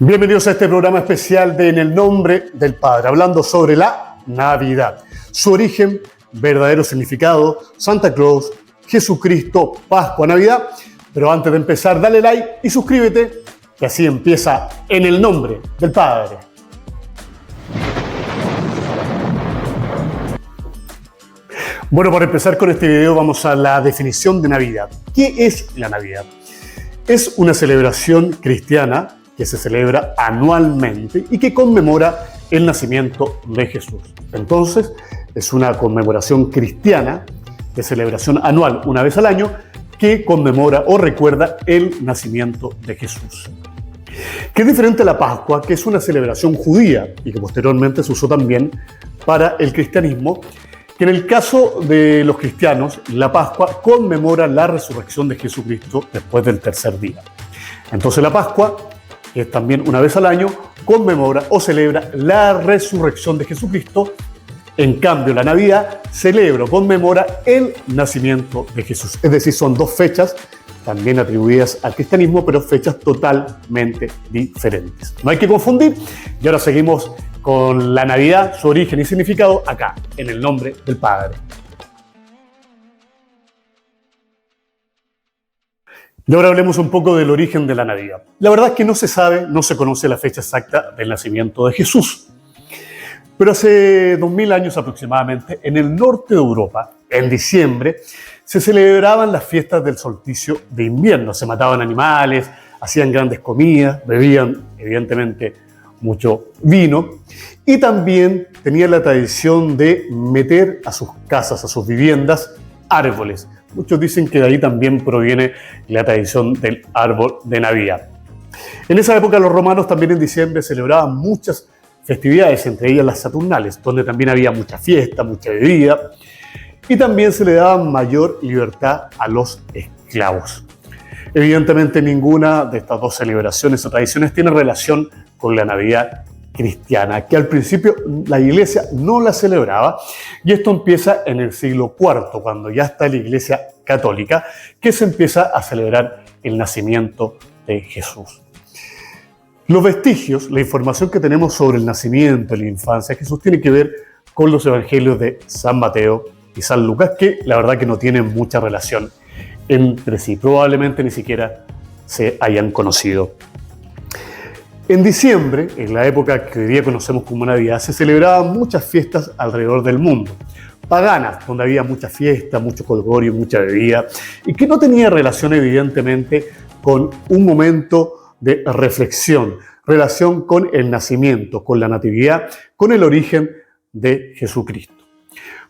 Bienvenidos a este programa especial de En el Nombre del Padre, hablando sobre la Navidad, su origen, verdadero significado, Santa Claus, Jesucristo, Pascua, Navidad. Pero antes de empezar, dale like y suscríbete, que así empieza En el Nombre del Padre. Bueno, para empezar con este video vamos a la definición de Navidad. ¿Qué es la Navidad? Es una celebración cristiana que se celebra anualmente y que conmemora el nacimiento de Jesús. Entonces, es una conmemoración cristiana de celebración anual, una vez al año, que conmemora o recuerda el nacimiento de Jesús. Que es diferente a la Pascua, que es una celebración judía y que posteriormente se usó también para el cristianismo, que en el caso de los cristianos, la Pascua conmemora la resurrección de Jesucristo después del tercer día. Entonces la Pascua, que es también una vez al año, conmemora o celebra la resurrección de Jesucristo. En cambio, la Navidad celebra o conmemora el nacimiento de Jesús. Es decir, son dos fechas también atribuidas al cristianismo, pero fechas totalmente diferentes. No hay que confundir. Y ahora seguimos con la Navidad, su origen y significado, acá, en el nombre del Padre. Y ahora hablemos un poco del origen de la Navidad. La verdad es que no se sabe, no se conoce la fecha exacta del nacimiento de Jesús. Pero hace 2000 años aproximadamente, en el norte de Europa, en diciembre, se celebraban las fiestas del solsticio de invierno. Se mataban animales, hacían grandes comidas, bebían, evidentemente, mucho vino, y también tenían la tradición de meter a sus casas, a sus viviendas, árboles. Muchos dicen que de ahí también proviene la tradición del árbol de Navidad. En esa época los romanos también en diciembre celebraban muchas festividades, entre ellas las Saturnales, donde también había mucha fiesta, mucha bebida, y también se le daba mayor libertad a los esclavos. Evidentemente ninguna de estas dos celebraciones o tradiciones tiene relación con la Navidad cristiana, que al principio la Iglesia no la celebraba, y esto empieza en el siglo IV, cuando ya está la Iglesia católica, que se empieza a celebrar el nacimiento de Jesús. Los vestigios, la información que tenemos sobre el nacimiento y la infancia de Jesús tiene que ver con los evangelios de San Mateo y San Lucas, que la verdad que no tienen mucha relación entre sí, probablemente ni siquiera se hayan conocido. En diciembre, en la época que hoy día conocemos como Navidad, se celebraban muchas fiestas alrededor del mundo, paganas, donde había mucha fiesta, mucho jolgorio, mucha bebida, y que no tenía relación evidentemente con un momento de reflexión, relación con el nacimiento, con la natividad, con el origen de Jesucristo.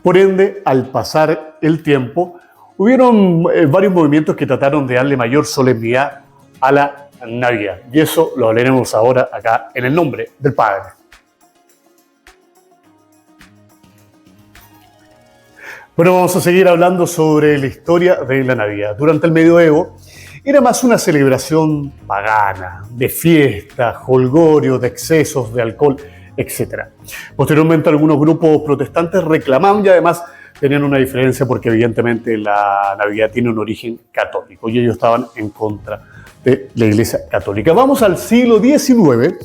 Por ende, al pasar el tiempo, hubieron varios movimientos que trataron de darle mayor solemnidad a la Navidad. Y eso lo hablaremos ahora acá en el nombre del Padre. Bueno, vamos a seguir hablando sobre la historia de la Navidad. Durante el Medioevo era más una celebración pagana, de fiesta, jolgorio, de excesos, de alcohol, etc. Posteriormente algunos grupos protestantes reclamaban y además tenían una diferencia porque evidentemente la Navidad tiene un origen católico y ellos estaban en contra de la Iglesia Católica. Vamos al siglo XIX,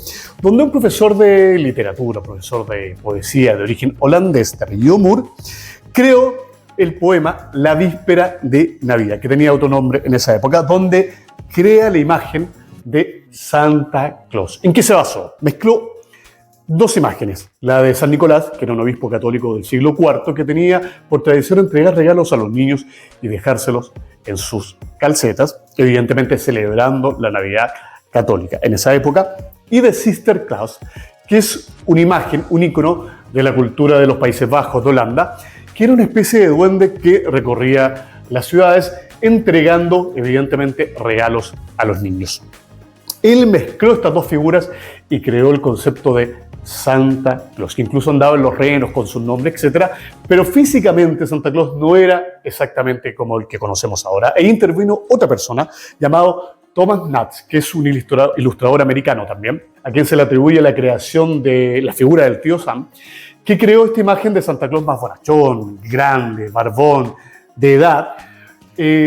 donde un profesor de literatura, profesor de poesía de origen holandés, de apellido Moore, creó el poema La Víspera de Navidad, que tenía otro nombre en esa época, donde crea la imagen de Santa Claus. ¿En qué se basó? Mezcló dos imágenes, la de San Nicolás, que era un obispo católico del siglo IV, que tenía por tradición entregar regalos a los niños y dejárselos en sus calcetas, evidentemente celebrando la Navidad católica en esa época, y de Sister Claus, que es una imagen, un ícono de la cultura de los Países Bajos, de Holanda, que era una especie de duende que recorría las ciudades entregando evidentemente regalos a los niños. Él mezcló estas dos figuras y creó el concepto de Santa Claus, que incluso andaba en los renos con su nombre, etc. Pero físicamente Santa Claus no era exactamente como el que conocemos ahora. E intervino otra persona llamado Thomas Nast, que es un ilustrador americano también, a quien se le atribuye la creación de la figura del tío Sam, que creó esta imagen de Santa Claus más bonachón, grande, barbón, de edad,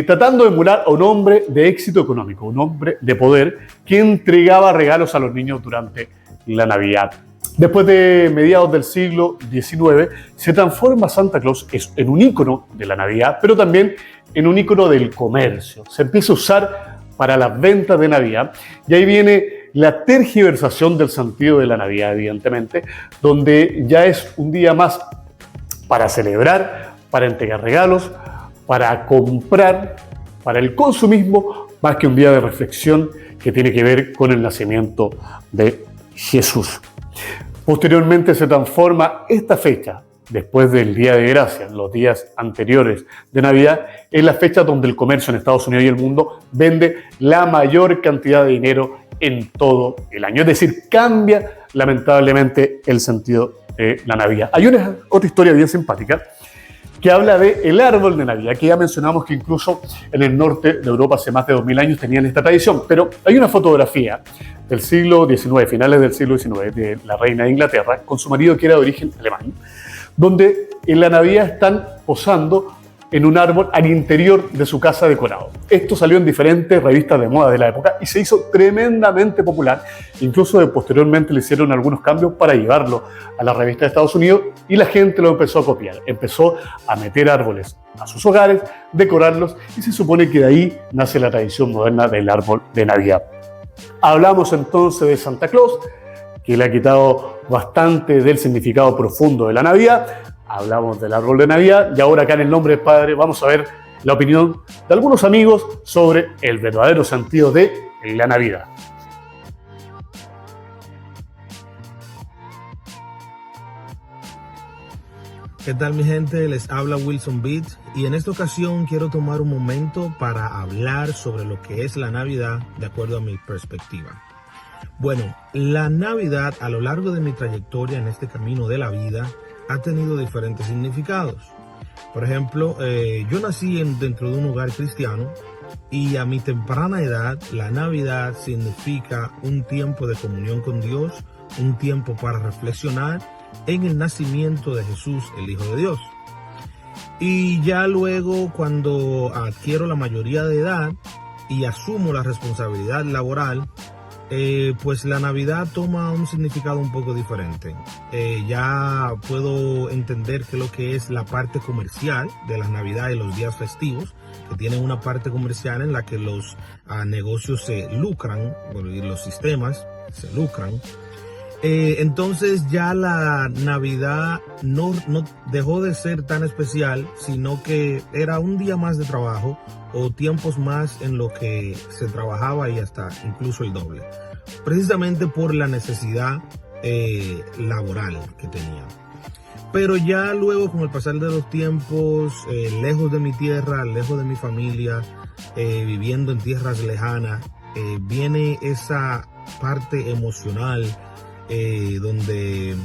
tratando de emular a un hombre de éxito económico, un hombre de poder que entregaba regalos a los niños durante la Navidad. Después de mediados del siglo XIX, se transforma Santa Claus en un ícono de la Navidad, pero también en un ícono del comercio. Se empieza a usar para las ventas de Navidad y ahí viene la tergiversación del sentido de la Navidad, evidentemente, donde ya es un día más para celebrar, para entregar regalos, para comprar, para el consumismo, más que un día de reflexión que tiene que ver con el nacimiento de Jesús. Posteriormente se transforma esta fecha, después del Día de Gracia, los días anteriores de Navidad, en la fecha donde el comercio en Estados Unidos y el mundo vende la mayor cantidad de dinero en todo el año. Es decir, cambia lamentablemente el sentido de la Navidad. Hay otra historia bien simpática que habla del árbol de Navidad, que ya mencionamos que incluso en el norte de Europa hace más de 2000 años tenían esta tradición, pero hay una fotografía del siglo XIX, finales del siglo XIX, de la reina de Inglaterra, con su marido que era de origen alemán, donde en la Navidad están posando en un árbol al interior de su casa decorado. Esto salió en diferentes revistas de moda de la época y se hizo tremendamente popular. Incluso posteriormente le hicieron algunos cambios para llevarlo a la revista de Estados Unidos y la gente lo empezó a copiar. Empezó a meter árboles a sus hogares, decorarlos y se supone que de ahí nace la tradición moderna del árbol de Navidad. Hablamos entonces de Santa Claus, que le ha quitado bastante del significado profundo de la Navidad. Hablamos del árbol de Navidad y ahora acá en el nombre del Padre vamos a ver la opinión de algunos amigos sobre el verdadero sentido de la Navidad. ¿Qué tal, mi gente? Les habla Wilson Beat y en esta ocasión quiero tomar un momento para hablar sobre lo que es la Navidad de acuerdo a mi perspectiva. Bueno, la Navidad a lo largo de mi trayectoria en este camino de la vida ha tenido diferentes significados. Por ejemplo, yo nací dentro de un hogar cristiano y a mi temprana edad la Navidad significa un tiempo de comunión con Dios, un tiempo para reflexionar en el nacimiento de Jesús, el Hijo de Dios. Y ya luego, cuando adquiero la mayoría de edad y asumo la responsabilidad laboral, pues la Navidad toma un significado un poco diferente. Ya puedo entender que lo que es la parte comercial de la Navidad y los días festivos, que tienen una parte comercial en la que los negocios se lucran, y los sistemas se lucran. Entonces ya la Navidad no dejó de ser tan especial, sino que era un día más de trabajo o tiempos más en lo que se trabajaba y hasta incluso el doble, precisamente por la necesidad laboral que tenía. Pero ya luego, con el pasar de los tiempos, lejos de mi tierra, lejos de mi familia, viviendo en tierras lejanas, viene esa parte emocional, donde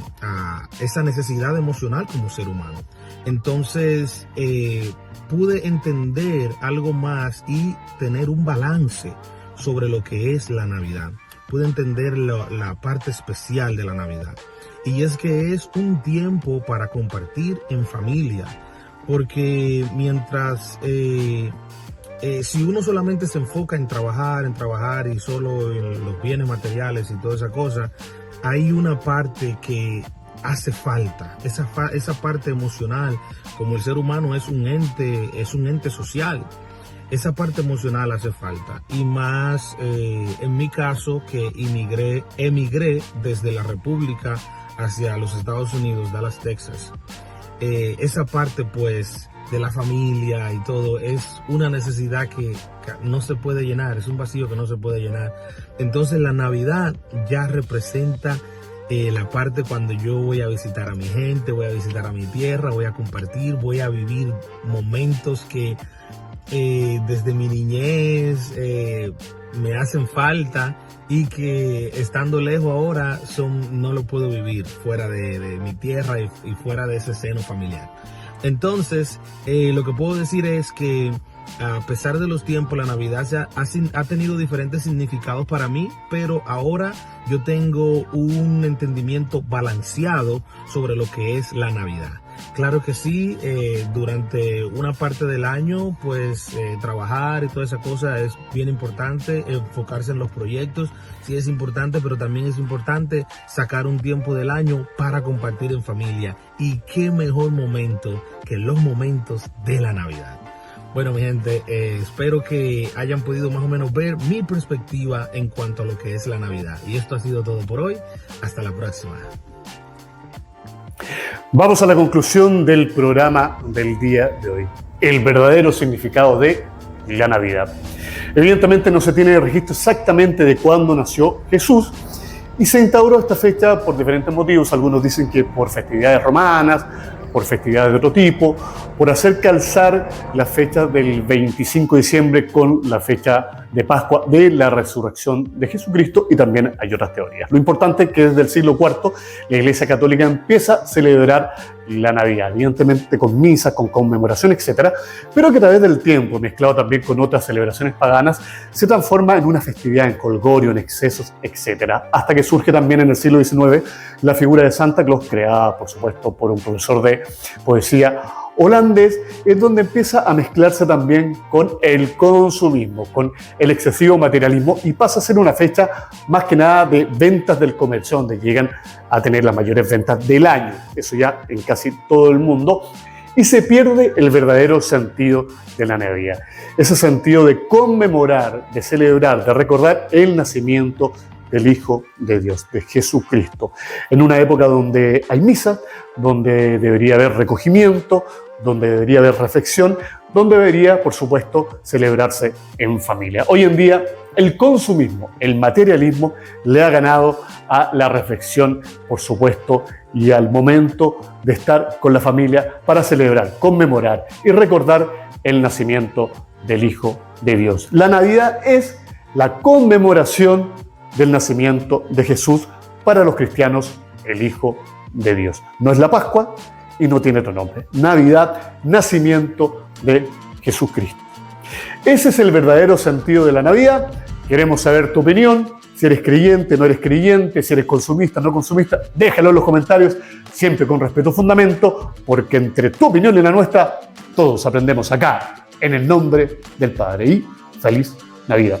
esa necesidad emocional como ser humano. Entonces pude entender algo más y tener un balance sobre lo que es la Navidad. Pude entender la parte especial de la Navidad, y es que es un tiempo para compartir en familia, porque mientras si uno solamente se enfoca en trabajar y solo en los bienes materiales y toda esa cosa, hay una parte que hace falta, esa parte emocional. Como el ser humano es un ente social, esa parte emocional hace falta. Y más en mi caso, que emigré desde la República hacia los Estados Unidos, Dallas, Texas. Esa parte pues de la familia y todo es una necesidad que no se puede llenar, es un vacío que no se puede llenar. Entonces la Navidad ya representa la parte cuando yo voy a visitar a mi gente, voy a visitar a mi tierra, voy a compartir, voy a vivir momentos que desde mi niñez me hacen falta y que estando lejos ahora no lo puedo vivir fuera de mi tierra y fuera de ese seno familiar. Entonces, lo que puedo decir es que a pesar de los tiempos, la Navidad ha tenido diferentes significados para mí, pero ahora yo tengo un entendimiento balanceado sobre lo que es la Navidad. Claro que sí, durante una parte del año, pues trabajar y toda esa cosa es bien importante, enfocarse en los proyectos, sí es importante, pero también es importante sacar un tiempo del año para compartir en familia. Y qué mejor momento que los momentos de la Navidad. Bueno, mi gente, espero que hayan podido más o menos ver mi perspectiva en cuanto a lo que es la Navidad. Y esto ha sido todo por hoy. Hasta la próxima. Vamos a la conclusión del programa del día de hoy. El verdadero significado de la Navidad. Evidentemente no se tiene registro exactamente de cuándo nació Jesús y se instauró esta fecha por diferentes motivos. Algunos dicen que por festividades romanas, por festividades de otro tipo, por hacer calzar la fecha del 25 de diciembre con la fecha de Pascua de la resurrección de Jesucristo, y también hay otras teorías. Lo importante es que desde el siglo IV la Iglesia Católica empieza a celebrar la Navidad, evidentemente con misas, con conmemoración, etc., pero que a través del tiempo, mezclado también con otras celebraciones paganas, se transforma en una festividad, en colgorio, en excesos, etc., hasta que surge también en el siglo XIX la figura de Santa Claus, creada por supuesto por un profesor de poesía holandés, es donde empieza a mezclarse también con el consumismo, con el excesivo materialismo, y pasa a ser una fecha más que nada de ventas del comercio, donde llegan a tener las mayores ventas del año, eso ya en casi todo el mundo, y se pierde el verdadero sentido de la Navidad, ese sentido de conmemorar, de celebrar, de recordar el nacimiento del Hijo de Dios, de Jesucristo, en una época donde hay misa, donde debería haber recogimiento, donde debería haber reflexión, donde debería, por supuesto, celebrarse en familia. Hoy en día, el consumismo, el materialismo, le ha ganado a la reflexión, por supuesto, y al momento de estar con la familia para celebrar, conmemorar y recordar el nacimiento del Hijo de Dios. La Navidad es la conmemoración del nacimiento de Jesús, para los cristianos, el Hijo de Dios. No es la Pascua y no tiene otro nombre. Navidad, nacimiento de Jesucristo. Ese es el verdadero sentido de la Navidad. Queremos saber tu opinión. Si eres creyente, no eres creyente, si eres consumista, no consumista, déjalo en los comentarios, siempre con respeto y fundamento, porque entre tu opinión y la nuestra, todos aprendemos acá, en el nombre del Padre. Y feliz Navidad.